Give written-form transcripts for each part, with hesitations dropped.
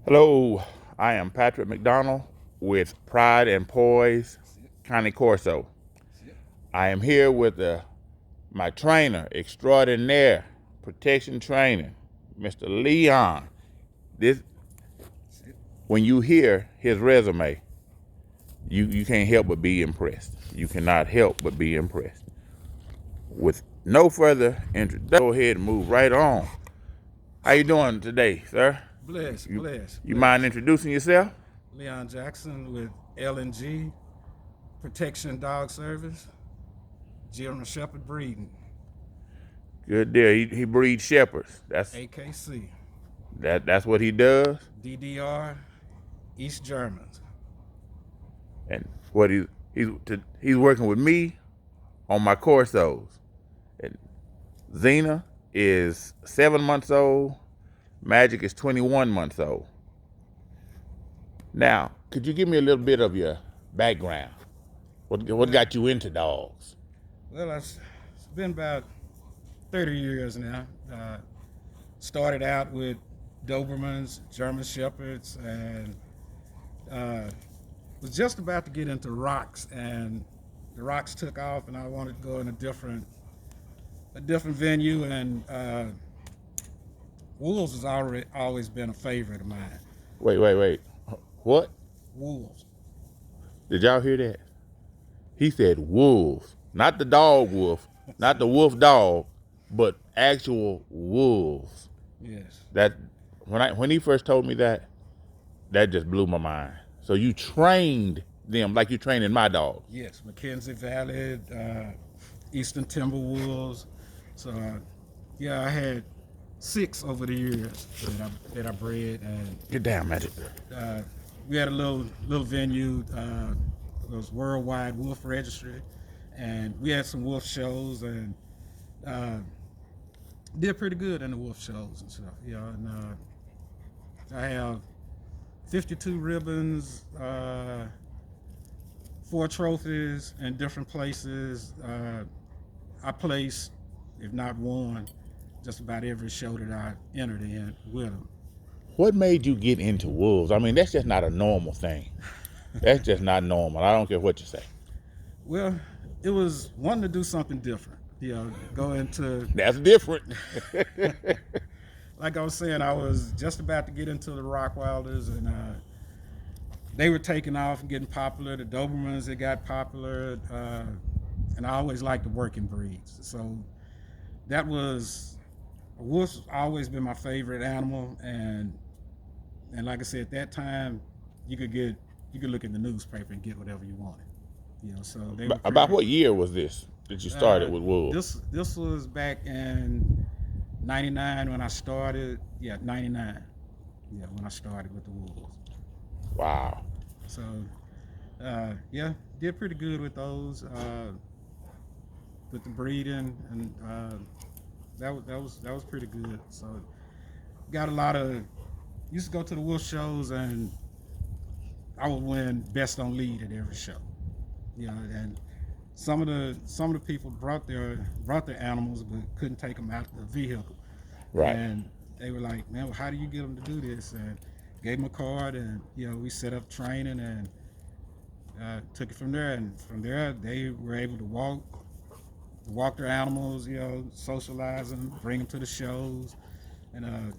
Hello, I am Patrick McDonald with Pride and Poise County Corso. I am here with my trainer extraordinaire, protection training, Mr. Leon. This, when you hear his resume, you can't help but be impressed. You cannot help but be impressed. With no further introduction, go ahead and move right on. How you doing today, sir? Bless. Mind introducing yourself? Leon Jackson with L&G Protection Dog Service, German Shepherd Breeding, Good deal. He breeds shepherds. AKC, That's what he does. DDR, East Germans. And what he's working with me on my Corsos. And Xena is 7 months old. Magic is 21 months old. Now, could you give me a little bit of your background? What got you into dogs? Well, it's been about 30 years now. Started out with Dobermans, German Shepherds, and was just about to get into rocks, and the rocks took off, and I wanted to go in a different venue, and wolves has always been a favorite of mine. Wait. What? Wolves. Did y'all hear that? He said wolves, not the dog wolf, not the wolf dog, but actual wolves. Yes. That when he first told me that just blew my mind. So you trained them like you training my dogs. Yes. Mackenzie Valley, Eastern Timberwolves. So yeah, I had 6 over the years that I bred, and Get down, Magic. we had a little venue. It was Worldwide Wolf Registry, and we had some wolf shows, and did pretty good in the wolf shows and stuff. You know, and I have 52 ribbons, 4 trophies in different places. I placed, if not won, just about every show that I entered in with them. What made you get into wolves? I mean, that's just not a normal thing. That's just not normal. I don't care what you say. Well, it was wanting to do something different. You know, go into That's different. like I was saying, I was just about to get into the Rockwilders, and they were taking off and getting popular. The Dobermans, they got popular, and I always liked the working breeds. So that was wolf's always been my favorite animal, and like I said, at that time, you could look in the newspaper and get whatever you wanted. You know, so they were About what year was this that you started with wolves? This was back in '99 when I started. Yeah, '99. Yeah, when I started with the wolves. Wow. So, yeah, did pretty good with those, with the breeding, and that was pretty good. So, got a lot of. Used to go to the wolf shows, and I would win best on lead at every show. You know, and some of the people brought their animals, but couldn't take them out of the vehicle. Right. And they were like, "Man, well, how do you get them to do this?" And gave them a card, and we set up training, and took it from there. And from there, they were able to walk their animals, socialize them, bring them to the shows, and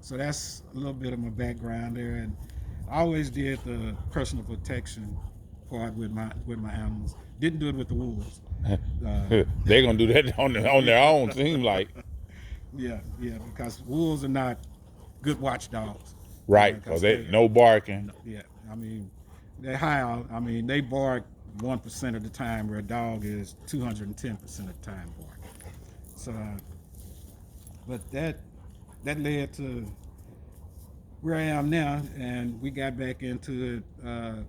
so that's a little bit of my background there. And I always did the personal protection part with my animals. Didn't do it with the wolves. They're gonna do that on their own. Seems like. Yeah, because wolves are not good watchdogs. Right, because they no barking. Yeah, I mean, they howl. I mean, they bark 1% of the time, where a dog is 210% of the time barking. So, but that led to where I am now, and we got back into it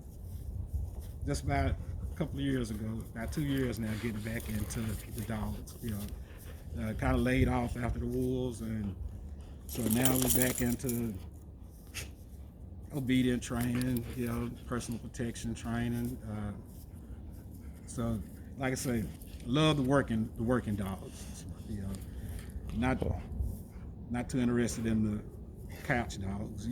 just about a couple of years ago, about 2 years now, getting back into the dogs. Kind of laid off after the wolves, and so now we're back into obedient training, personal protection training. So, like I say, love the working dogs. Not too interested in the couch dogs.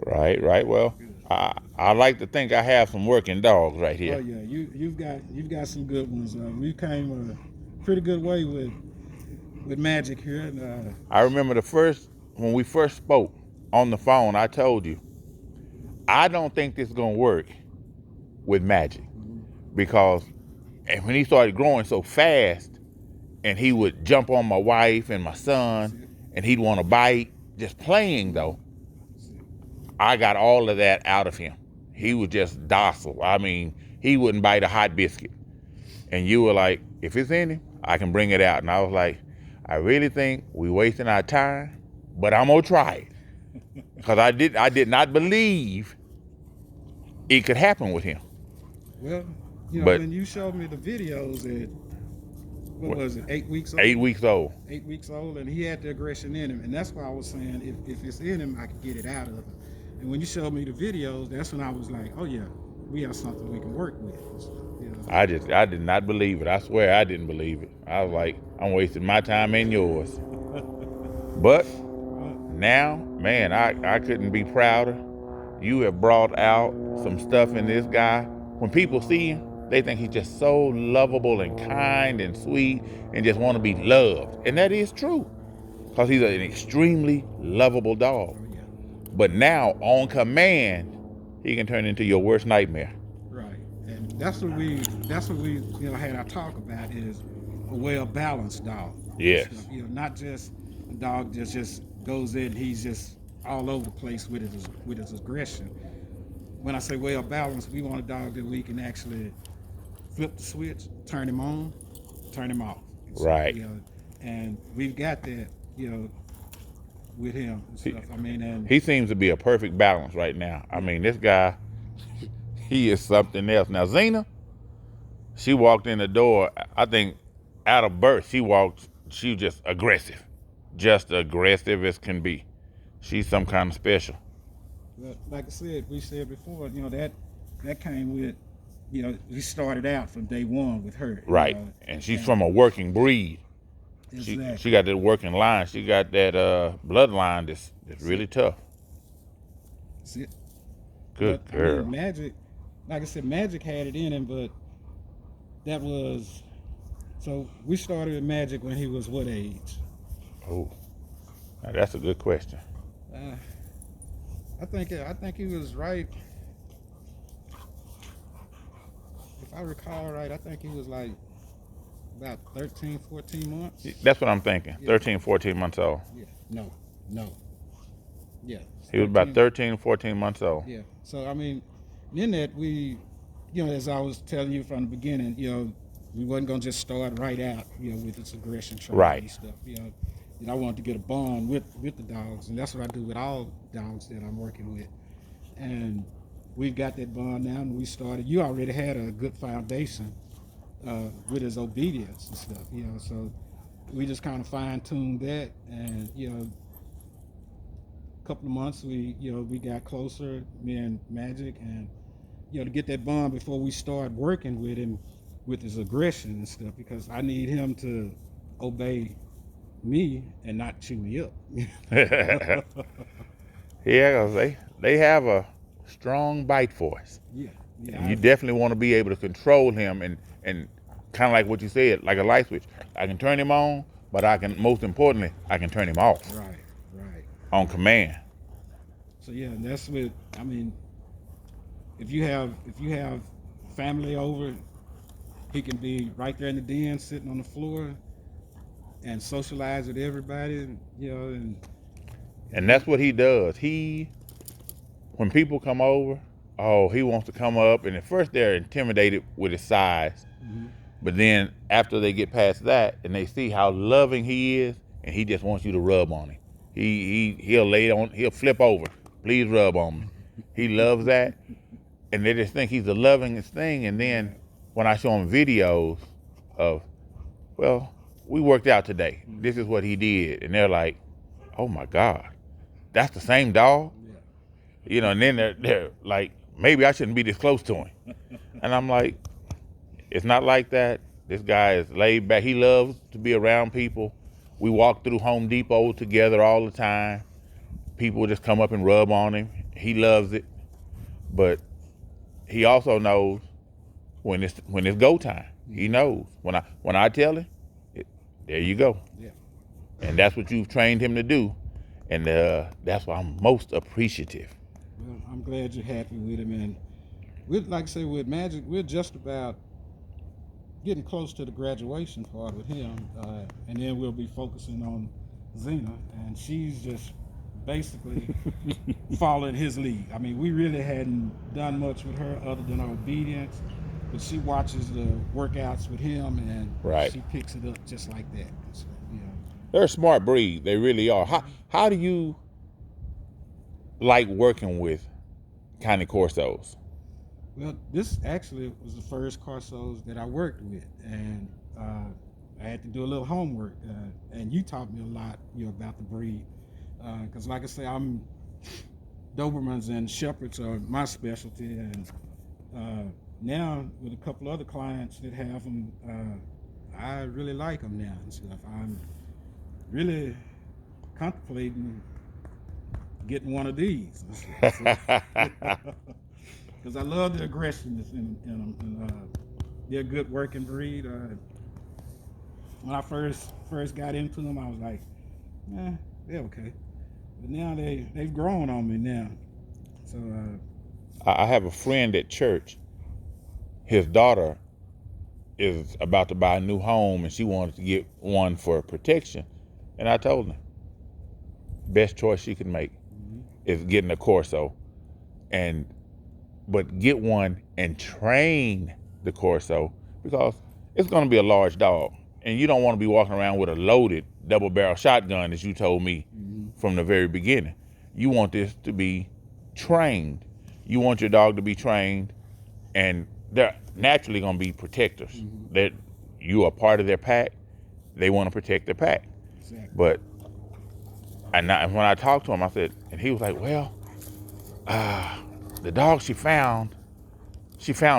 Right, right. Well, I like to think I have some working dogs right Oh here. yeah, you've got some good ones. We came a pretty good way with Magic here, and I remember when we first spoke on the phone, I told you, I don't think this is gonna work with Magic because and when he started growing so fast and he would jump on my wife and my son and he'd want to bite, just playing though, I got all of that out of him. He was just docile. I mean, he wouldn't bite a hot biscuit. And you were like, if it's in him, I can bring it out. And I was like, I really think we wasting our time, but I'm gonna try it. Because I did not believe it could happen with him. well, you know, But when you showed me the videos at what was it, 8 weeks old? 8 weeks old. 8 weeks old, and he had the aggression in him, and that's why I was saying if it's in him, I can get it out of him. And when you showed me the videos, that's when I was like, oh yeah, we have something we can work with. You know? I did not believe it. I swear I didn't believe it. I was like, I'm wasting my time and yours. But now, man, I couldn't be prouder. You have brought out some stuff in this guy. When people see him, they think he's just so lovable and kind and sweet and just want to be loved. And that is true because he's an extremely lovable dog. Oh yeah, But now, on command, he can turn into your worst nightmare. right. And that's what we had our talk about is a well balanced dog. Yes. You know, not just a dog that just goes in, he's just all over the place with his aggression. When I say well balanced, we want a dog that we can actually flip the switch, turn him on, turn him off. So, Right. you know, and we've got that, you know, with him and stuff. I mean, and He seems to be a perfect balance right now. I mean, this guy, he is something else. Now, Zena, she walked in the door, I think out of birth, she was just aggressive as can be. She's some kind of special. but like I said, we said before, you know, that came with, you know, we started out from day one with her. Right. And she's from a working breed. Exactly. She got that working line. She got that bloodline that's really tough. That's it. Good But, I girl. mean, Magic, like I said, Magic had it in him, but that was so we started with Magic when he was what age? Oh, now that's a good question. Uh, I think he was right. If I recall right, I think he was like about 13, 14 months. That's what I'm thinking. Yeah. 13, 14 months old. Yeah. No. Yeah. He was about 13, 14 months old. Yeah. So I mean, in that we, you know, as I was telling you from the beginning, you know, we wasn't gonna just start right out, you know, with this aggression training Right. and stuff. You know, I wanted to get a bond with the dogs, and that's what I do with all dogs that I'm working with. And we've got that bond now, and we started. You already had a good foundation with his obedience and stuff, you know. So we just kind of fine tuned that, and you know, a couple of months we got closer, me and Magic, and you know, to get that bond before we start working with him with his aggression and stuff, because I need him to obey me and not chew me up. Yeah, 'cause they have a strong bite force. Yeah, And you definitely want to be able to control him and kind of like what you said, like a light switch. I can turn him on, but I can, most importantly, I can turn him off right. on command. So yeah, and that's what I mean. If you have family over, he can be right there in the den, sitting on the floor, and socialize with everybody. You know, And that's what he does. When people come over, he wants to come up, and at first they're intimidated with his size. Mhm. But then after they get past that and they see how loving he is, and he just wants you to rub on him. He'll flip over. Please rub on me. He loves that. And they just think he's the lovingest thing. And then when I show them videos of, well, we worked out today. This is what he did. And they're like, oh my God, that's the same dog? yeah. You know, and then they're like, maybe I shouldn't be this close to him. And I'm like, it's not like that. This guy is laid back. He loves to be around people. We walk through Home Depot together all the time. people just come up and rub on him. He loves it, but he also knows when it's go time. He knows when I tell him, there you go. Yeah. And that's what you've trained him to do, and that's why I'm most appreciative. Well, I'm glad you're happy with him, and like I say, with Magic, we're just about getting close to the graduation part with him, and then we'll be focusing on Zena, and she's just basically following his lead. I mean, we really hadn't done much with her other than obedience, but she watches the workouts with him, and Right. she picks it up just like that. So, They're a smart breed. They really are. How do you like working with Connie Corsos? well, this actually was the first Corsos that I worked with, and I had to do a little homework, and you taught me a lot, about the breed, because like I say, Dobermans and Shepherds are my specialty, and now with a couple other clients that have them, I really like them now and stuff. I'm really contemplating getting one of these. Because I love the aggression that's in them. And, they're a good working breed. When I first got into them, I was like, they're okay. But now they've grown on me now. So I have a friend at church. His daughter is about to buy a new home, and she wanted to get one for protection. And I told him, best choice she can make is getting a Corso, but get one and train the Corso, because it's going to be a large dog, and you don't want to be walking around with a loaded double-barrel shotgun, as you told me from the very beginning. You want this to be trained. You want your dog to be trained, and they're naturally going to be protectors. That you are part of their pack. They want to protect their pack. exactly. But when I talked to him, I said, and he was like, well, the dog she found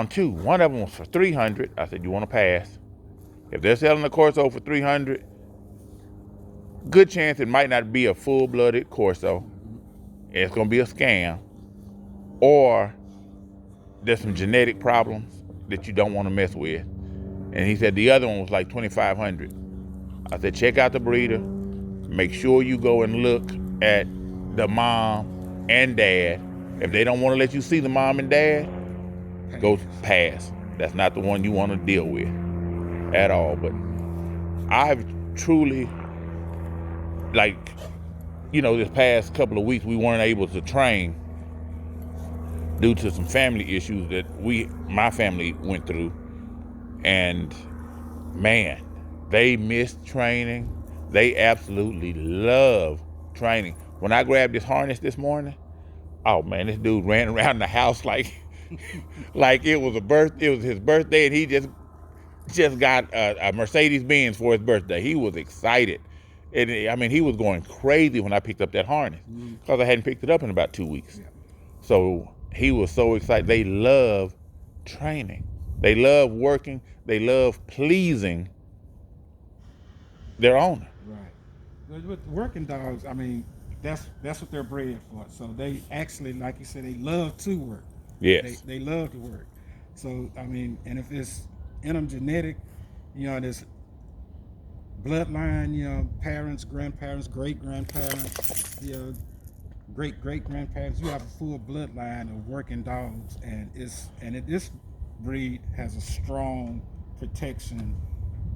two. One of them was for $300. I said, you want to pass? If they're selling a Corso for $300, good chance it might not be a full-blooded Corso. It's going to be a scam, or there's some genetic problems that you don't want to mess with. And he said the other one was like $2,500. I said, check out the breeder. Make sure you go and look at the mom and dad. If they don't want to let you see the mom and dad, go pass. That's not the one you want to deal with at all. But I've truly, this past couple of weeks, we weren't able to train due to some family issues that my family went through. And man, they missed training. They absolutely love training. When I grabbed this harness this morning, oh man, this dude ran around the house like it was his birthday, and he just got a Mercedes-Benz for his birthday. He was excited. And he was going crazy when I picked up that harness, because I hadn't picked it up in about 2 weeks. Yeah. So he was so excited. They love training. They love working. They love pleasing their owner. Right. With working dogs, that's what they're bred for. So they actually, like you said, they love to work. Yes. They love to work. So and if it's in them genetic, this bloodline, parents, grandparents, great grandparents, great great grandparents, you have a full bloodline of working dogs, and this breed has a strong protection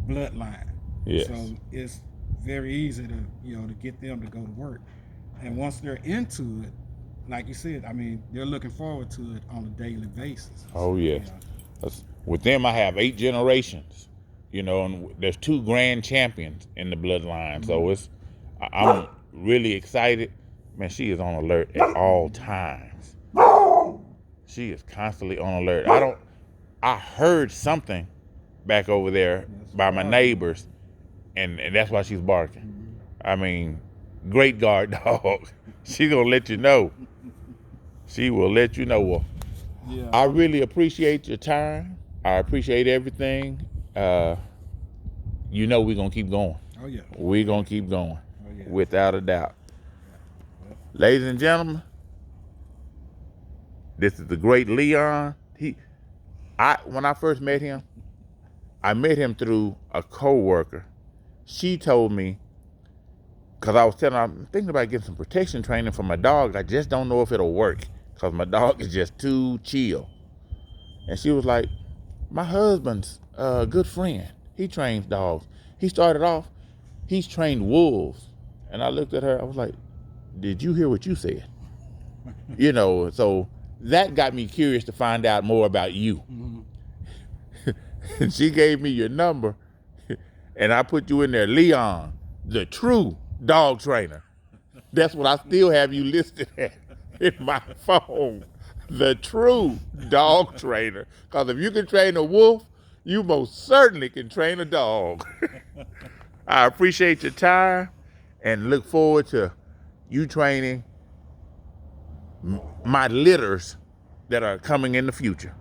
bloodline. Yes. So it's very easy to to get them to go to work, and once they're into it, like you said, they're looking forward to it on a daily basis. Oh yes. With them, I have 8 generations. And there's 2 grand champions in the bloodline. So I'm really excited. Man, she is on alert at all times. She is constantly on alert. I heard something back over there by my neighbors, and that's why she's barking. Great guard dog. She's gonna let you know. She will let you know. Well, Yeah. I really appreciate your time. I appreciate everything. We're gonna keep going. Oh yeah. We're gonna keep going, Oh yeah. without a doubt. Ladies and gentlemen, this is the great Leon. When I first met him, I met him through a coworker. She told me, because I was telling her, I'm thinking about getting some protection training for my dog. I just don't know if it'll work because my dog is just too chill. And she was like, my husband's a good friend. He trains dogs. He started off, he's trained wolves. And I looked at her, I was like, did you hear what you said? You know, so that got me curious to find out more about you. And she gave me your number, and I put you in there, Leon, the true dog trainer. That's what I still have you listed at in my phone, the true dog trainer. Because if you can train a wolf, you most certainly can train a dog. I appreciate your time and look forward to you training my litters that are coming in the future.